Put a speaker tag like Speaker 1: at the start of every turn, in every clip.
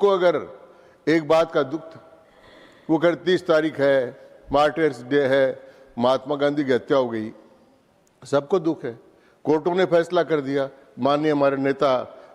Speaker 1: उनको अगर एक बात का दुख था, वो अगर 30 तारीख है, मार्टियर्स डे है, महात्मा गांधी की हत्या हो गई, सबको दुख है। कोर्टों ने फैसला कर दिया, माननीय हमारे नेता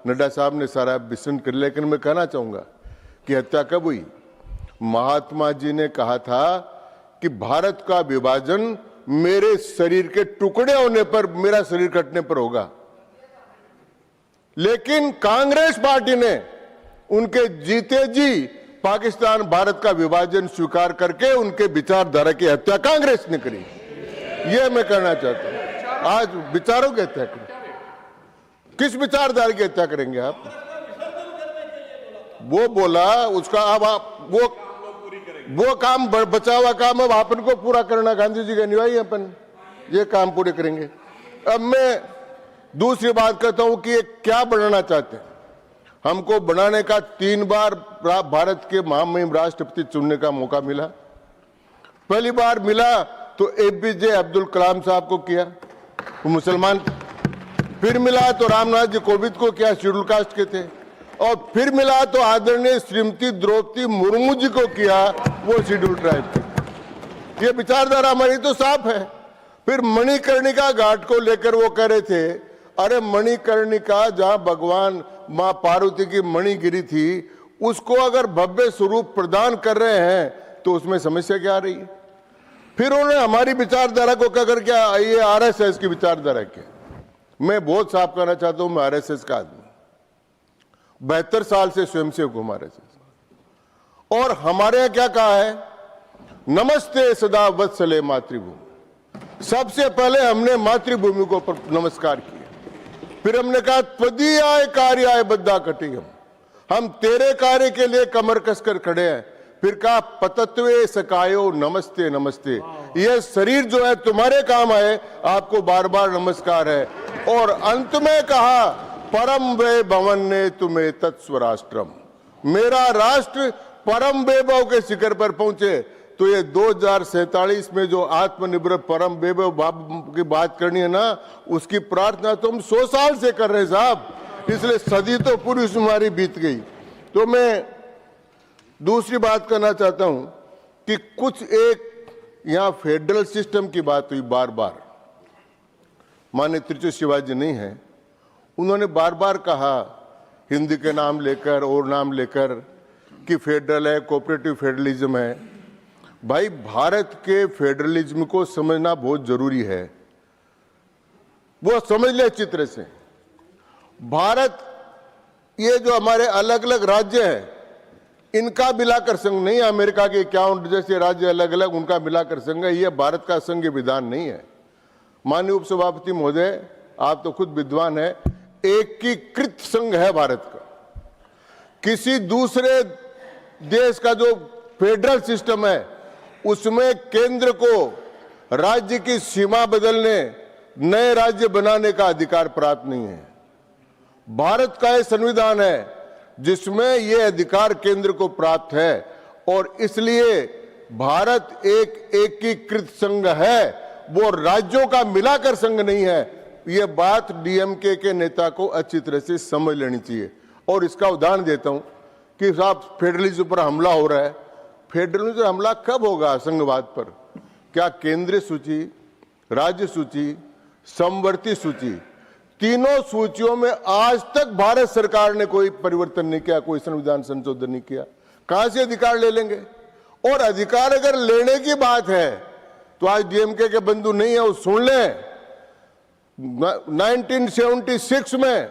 Speaker 1: नड्डा साहब ने सारा विस्तृत कर, लेकिन मैं कहना चाहूंगा कि हत्या कब हुई? महात्मा जी ने कहा था कि भारत का विभाजन मेरे शरीर के टुकड़े होने पर, मेरा शरीर कटने पर होगा। लेकिन कांग्रेस पार्टी ने उनके जीते जी पाकिस्तान भारत का विभाजन स्वीकार करके उनके विचारधारा की हत्या कांग्रेस ने करी। यह मैं कहना चाहता हूं। आज विचारों की हत्या करें, किस विचारधारा की हत्या करेंगे आप? वो बोला उसका, अब आप वो काम बचा हुआ काम अब अपन को पूरा करना, गांधी जी का अनुयायी अपन ये काम पूरे करेंगे। अब मैं दूसरी बात कहता हूं कि ये क्या बनाना चाहते हैं। हमको बनाने का 3 बार भारत के महामहिम राष्ट्रपति चुनने का मौका मिला। पहली बार मिला तो एपीजे अब्दुल कलाम साहब को किया, वो मुसलमान। फिर मिला तो रामनाथ जी कोविंद को किया, शेड्यूल कास्ट के थे। और फिर मिला तो आदरणीय श्रीमती द्रौपदी मुर्मू जी को किया, वो शेड्यूल ट्राइब थे। ये विचारधारा हमारी तो साफ है। फिर मणिकर्णिका घाट को लेकर वो कह रहे थे, अरे मणिकर्णिका जहां भगवान मां पार्वती की मणि गिरी थी, उसको अगर भव्य स्वरूप प्रदान कर रहे हैं तो उसमें समस्या क्या आ रही है? फिर उन्होंने हमारी विचारधारा को कहकर क्या, ये आरएसएस की विचारधारा क्या? मैं बहुत साफ कहना चाहता हूं, मैं आरएसएस का आदमी, 72 साल से स्वयंसेवक हूं आरएसएस। और हमारे यहां क्या कहा है? नमस्ते सदा वत्सले मातृभूमि। सबसे पहले हमने मातृभूमि को नमस्कार किया। फिर हमने कहा त्वदीयाय कार्याय बद्धा कटियम, हम तेरे कार्य के लिए कमर कसकर खड़े हैं। फिर कहा पतत्वे सकायो नमस्ते नमस्ते, यह शरीर जो है तुम्हारे काम आए, आपको बार बार नमस्कार है। और अंत में कहा परम वे भवन ने तुम्हें तत्स्वराष्ट्रम, मेरा राष्ट्र परम वैभव के शिखर पर पहुंचे। तो ये 2047 में जो आत्मनिर्भर परम वैभव की बात करनी है ना, उसकी प्रार्थना तो हम 100 साल से कर रहे हैं साहब, इसलिए सदी तो पूरी हमारी बीत गई। तो मैं दूसरी बात करना चाहता हूं कि कुछ एक यहां फेडरल सिस्टम की बात हुई बार बार, माननीय त्रिचू शिवाजी नहीं है, उन्होंने बार बार कहा हिंदी के नाम लेकर और नाम लेकर कि फेडरल है, कोऑपरेटिव फेडरलिज्म है। भाई भारत के फेडरलिज्म को समझना बहुत जरूरी है, वो समझ ले अच्छी तरह से। भारत, ये जो हमारे अलग अलग राज्य हैं, इनका मिलाकर संघ नहीं है। अमेरिका के 51 जैसे राज्य अलग अलग, उनका मिलाकर संघ है। यह भारत का संघीय विधान नहीं है। माननीय उपसभापति महोदय, आप तो खुद विद्वान है, एकीकृत संघ है भारत का। किसी दूसरे देश का जो फेडरल सिस्टम है, उसमें केंद्र को राज्य की सीमा बदलने, नए राज्य बनाने का अधिकार प्राप्त नहीं है। भारत का यह संविधान है जिसमें यह अधिकार केंद्र को प्राप्त है, और इसलिए भारत एक एकीकृत संघ है, वो राज्यों का मिलाकर संघ नहीं है। यह बात डीएमके के नेता को अच्छी तरह से समझ लेनी चाहिए। और इसका उदाहरण देता हूं कि साहब फेडरलिज्म पर हमला हो रहा है। फेडरलिज्म पर हमला कब होगा संघवाद पर? क्या केंद्रीय सूची, राज्य सूची, समवर्ती सूची, तीनों सूचियों में आज तक भारत सरकार ने कोई परिवर्तन नहीं किया, कोई संविधान संशोधन नहीं किया। कहां से अधिकार ले लेंगे? और अधिकार अगर लेने की बात है तो आज डीएमके के बंधु नहीं है, वो सुन लें। 1976 में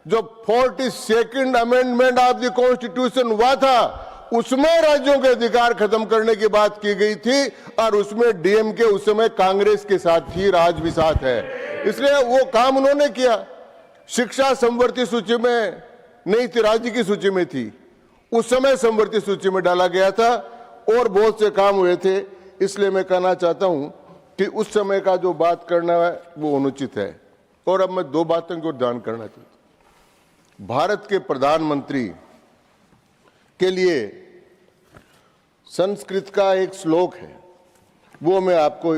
Speaker 1: जो 42nd amendment of the constitution हुआ था, उसमें राज्यों के अधिकार खत्म करने की बात की गई थी, और उसमें डीएमके उस समय कांग्रेस के साथ थी, आज भी साथ है, इसलिए वो काम उन्होंने किया। शिक्षा समवर्ती सूची में नहीं थी, राज्य की सूची में थी, उस समय समवर्ती सूची में डाला गया था, और बहुत से काम हुए थे। इसलिए मैं कहना चाहता हूं कि उस समय का जो बात करना है वो अनुचित है। और अब मैं 2 बातों को ध्यान करना चाहता हूं। भारत के प्रधानमंत्री के लिए संस्कृत का एक श्लोक है, वो मैं आपको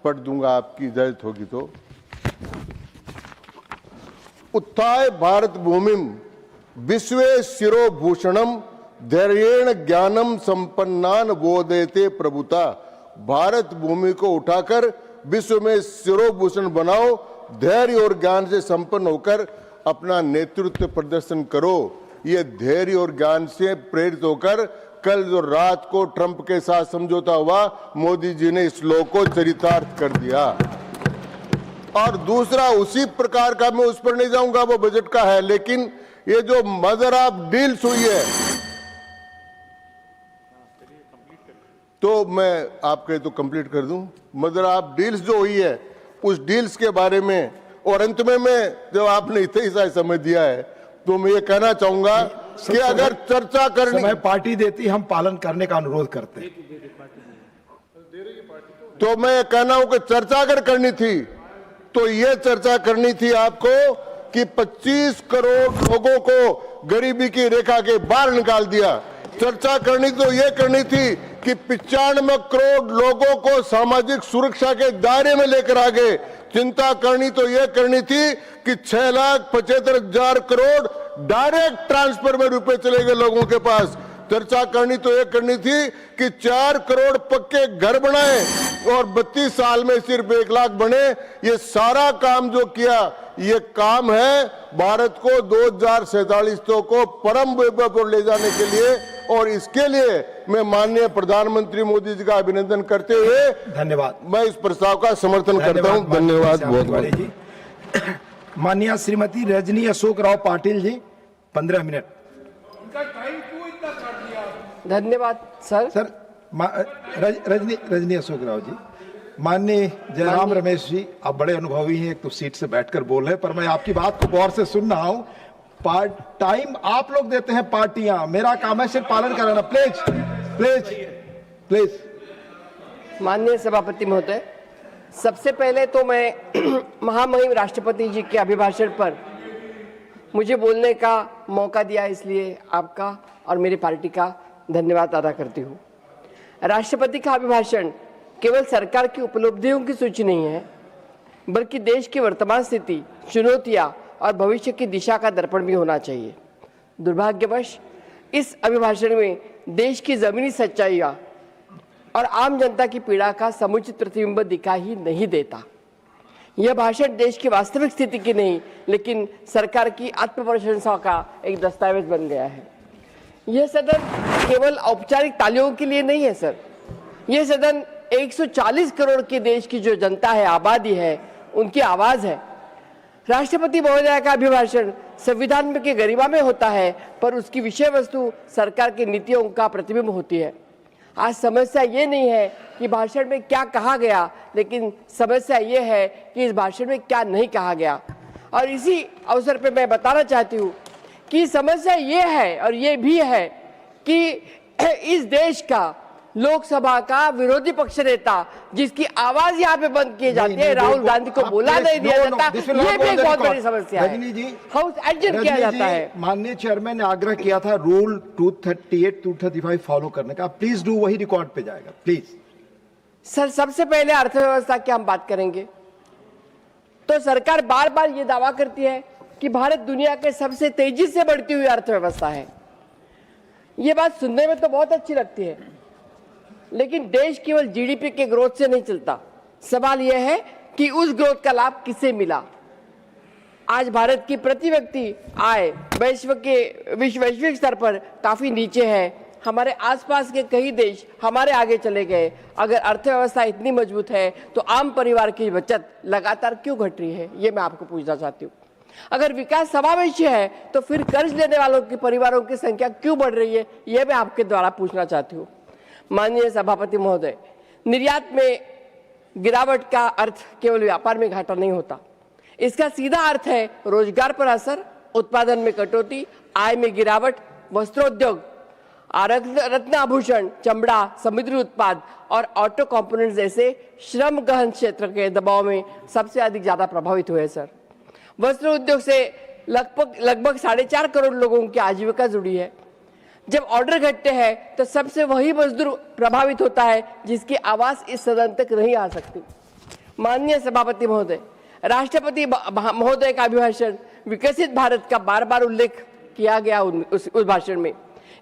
Speaker 1: पढ़ दूंगा, आपकी इजाजत होगी तो। उत्थाय भारत भूमिम विश्वे शिरोभूषणम धैर्येण ज्ञानम संपन्नान बोधयते प्रभुता। भारत भूमि को उठाकर विश्व में शिरोभूषण बनाओ, धैर्य और ज्ञान से संपन्न होकर अपना नेतृत्व प्रदर्शन करो। ये धैर्य और ज्ञान से प्रेरित होकर कल जो रात को ट्रंप के साथ समझौता हुआ, मोदी जी ने इस श्लोक को चरितार्थ कर दिया। और दूसरा उसी प्रकार का, मैं उस पर नहीं जाऊंगा, वो बजट का है, लेकिन ये जो मदर ऑफ डील्स हुई है, तो मैं आपके तो कंप्लीट कर दूं। मदर ऑफ डील्स जो हुई है, उस डील्स के बारे में, और अंत में मैं, जब आपने इतना ही समय दिया है, तो मैं ये कहना चाहूंगा कि अगर चर्चा करनी,
Speaker 2: समय पार्टी देती, हम पालन करने का अनुरोध करते हैं।
Speaker 1: तो मैं कहना हूं कि चर्चा अगर करनी थी तो ये चर्चा करनी थी आपको कि 25 करोड़ लोगों को गरीबी की रेखा के बाहर निकाल दिया। चर्चा करनी तो ये करनी थी कि 95 करोड़ लोगों को सामाजिक सुरक्षा के दायरे में लेकर आ गए। चिंता करनी तो ये करनी थी कि 6,75,000 करोड़ डायरेक्ट ट्रांसफर में रुपए चले गए लोगों के पास। चर्चा करनी तो ये करनी थी कि 4 करोड़ पक्के घर बनाए और 32 साल में सिर्फ 1 लाख बने। ये सारा काम जो किया, ये काम है भारत को 2047 को परम वैभव पर ले जाने के लिए। और इसके लिए मैं माननीय प्रधानमंत्री मोदी जी का अभिनंदन करते हुए
Speaker 2: धन्यवाद,
Speaker 1: मैं इस प्रस्ताव का समर्थन करता हूं। धन्यवाद बहुत बहुत।
Speaker 2: माननीय श्रीमती रजनी अशोक राव पाटिल जी, 15 मिनट।
Speaker 3: धन्यवाद सर।
Speaker 2: रजनी अशोक राव जी, माननीय जयराम रमेश जी, आप बड़े अनुभवी हैं, एक तो सीट से बैठकर बोल रहे हैं, पर मैं आपकी बात को गौर से सुन रहा हूं। टाइम आप लोग देते हैं पार्टियां, मेरा काम है सिर्फ पालन कराना। Please please please.
Speaker 3: माननीय सभापति महोदय, सबसे पहले तो मैं महामहिम राष्ट्रपति जी के अभिभाषण पर मुझे बोलने का मौका दिया, इसलिए आपका और मेरी पार्टी का धन्यवाद अदा करती हूँ। राष्ट्रपति का अभिभाषण केवल सरकार की उपलब्धियों की सूची नहीं है, बल्कि देश की वर्तमान स्थिति, चुनौतियां और भविष्य की दिशा का दर्पण भी होना चाहिए। दुर्भाग्यवश इस अभिभाषण में देश की जमीनी सच्चाइयां और आम जनता की पीड़ा का समुचित प्रतिबिंब दिखाई ही नहीं देता। यह भाषण देश की वास्तविक स्थिति की नहीं, लेकिन सरकार की आत्मप्रशंसा का एक दस्तावेज बन गया है। यह सदन केवल औपचारिक तालियों के लिए नहीं है सर, यह सदन 140 करोड़ के देश की जो जनता है, आबादी है, उनकी आवाज है। राष्ट्रपति महोदय का अभिभाषण संविधान में के गरिमा में होता है, पर उसकी विषय वस्तु सरकार की नीतियों का प्रतिबिंब होती है। आज समस्या ये नहीं है कि भाषण में क्या कहा गया, लेकिन समस्या ये है कि इस भाषण में क्या नहीं कहा गया। और इसी अवसर पे मैं बताना चाहती हूँ कि समस्या ये है और ये भी है कि इस देश का लोकसभा का विरोधी पक्ष नेता, जिसकी आवाज यहाँ पे बंद की जाती है, राहुल गांधी को बोला नहीं दिया जाता, ये भी एक बहुत बड़ी समस्या है। हाउस एडजर्न किया जाता है।
Speaker 2: माननीय चेयरमैन ने आग्रह किया था रूल 238, 235 फॉलो करने का, प्लीज डू, वही रिकॉर्ड पे जाएगा प्लीज।
Speaker 3: सर, सबसे पहले अर्थव्यवस्था की हम बात करेंगे तो सरकार बार बार ये दावा करती है कि भारत दुनिया के सबसे तेजी से बढ़ती हुई अर्थव्यवस्था है। ये बात सुनने में तो बहुत अच्छी लगती है, लेकिन देश केवल जीडीपी के ग्रोथ से नहीं चलता। सवाल यह है कि उस ग्रोथ का लाभ किसे मिला। आज भारत की प्रति व्यक्ति आय वैश्विक स्तर पर काफी नीचे है। हमारे आसपास के कई देश हमारे आगे चले गए। अगर अर्थव्यवस्था इतनी मजबूत है तो आम परिवार की बचत लगातार क्यों घट रही है, ये मैं आपको पूछना चाहती हूँ। अगर विकास समावेशी है तो फिर कर्ज लेने वालों के परिवारों की संख्या क्यों बढ़ रही है, ये मैं आपके द्वारा पूछना चाहती हूँ। माननीय सभापति महोदय, निर्यात में गिरावट का अर्थ केवल व्यापार में घाटा नहीं होता, इसका सीधा अर्थ है रोजगार पर असर, उत्पादन में कटौती, आय में गिरावट, वस्त्रोद्योग, रत्न आभूषण, चमड़ा, समुद्री उत्पाद और ऑटो कंपोनेंट्स जैसे श्रम गहन क्षेत्र के दबाव में सबसे अधिक ज्यादा प्रभावित हुए सर। वस्त्र उद्योग से लगभग 4.5 करोड़ लोगों की आजीविका जुड़ी है। जब ऑर्डर घटते हैं तो सबसे वही मजदूर प्रभावित होता है जिसकी आवाज इस सदन तक नहीं आ सकती। माननीय सभापति महोदय, राष्ट्रपति महोदय का अभिभाषण विकसित भारत का बार बार उल्लेख किया गया उस भाषण में।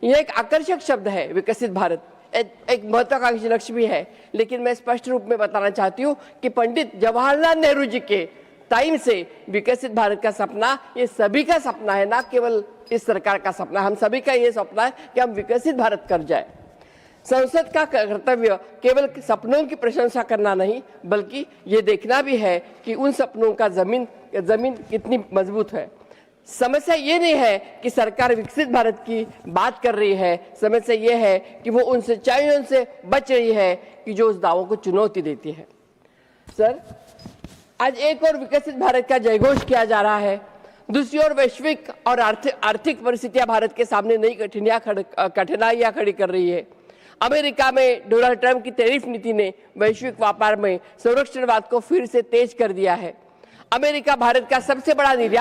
Speaker 3: यह एक आकर्षक शब्द है विकसित भारत, एक महत्वाकांक्षी लक्ष्य भी है, लेकिन मैं स्पष्ट रूप में बताना चाहती हूँ कि पंडित जवाहरलाल नेहरू जी के टाइम से विकसित भारत का सपना ये सभी का सपना है, ना केवल इस सरकार का सपना। हम सभी का ये सपना है कि हम विकसित भारत कर जाए। संसद का कर्तव्य केवल सपनों की प्रशंसा करना नहीं, बल्कि ये देखना भी है कि उन सपनों का जमीन कितनी मजबूत है। समस्या ये नहीं है कि सरकार विकसित भारत की बात कर रही है, समस्या ये है कि वो उन सच्चाइयों से बच रही है कि जो उस दावों को चुनौती देती है। सर, आज एक और विकसित भारत का जयघोष किया जा रहा है, दूसरी ओर वैश्विक और आर्थिक परिस्थितियां भारत के सामने नई कठिनाइयां खड़ी कर रही है। अमेरिका में डोनाल्ड ट्रंप की टैरिफ नीति ने वैश्विक व्यापार में संरक्षणवाद को फिर से तेज कर दिया है। अमेरिका भारत का सबसे बड़ा निर्यात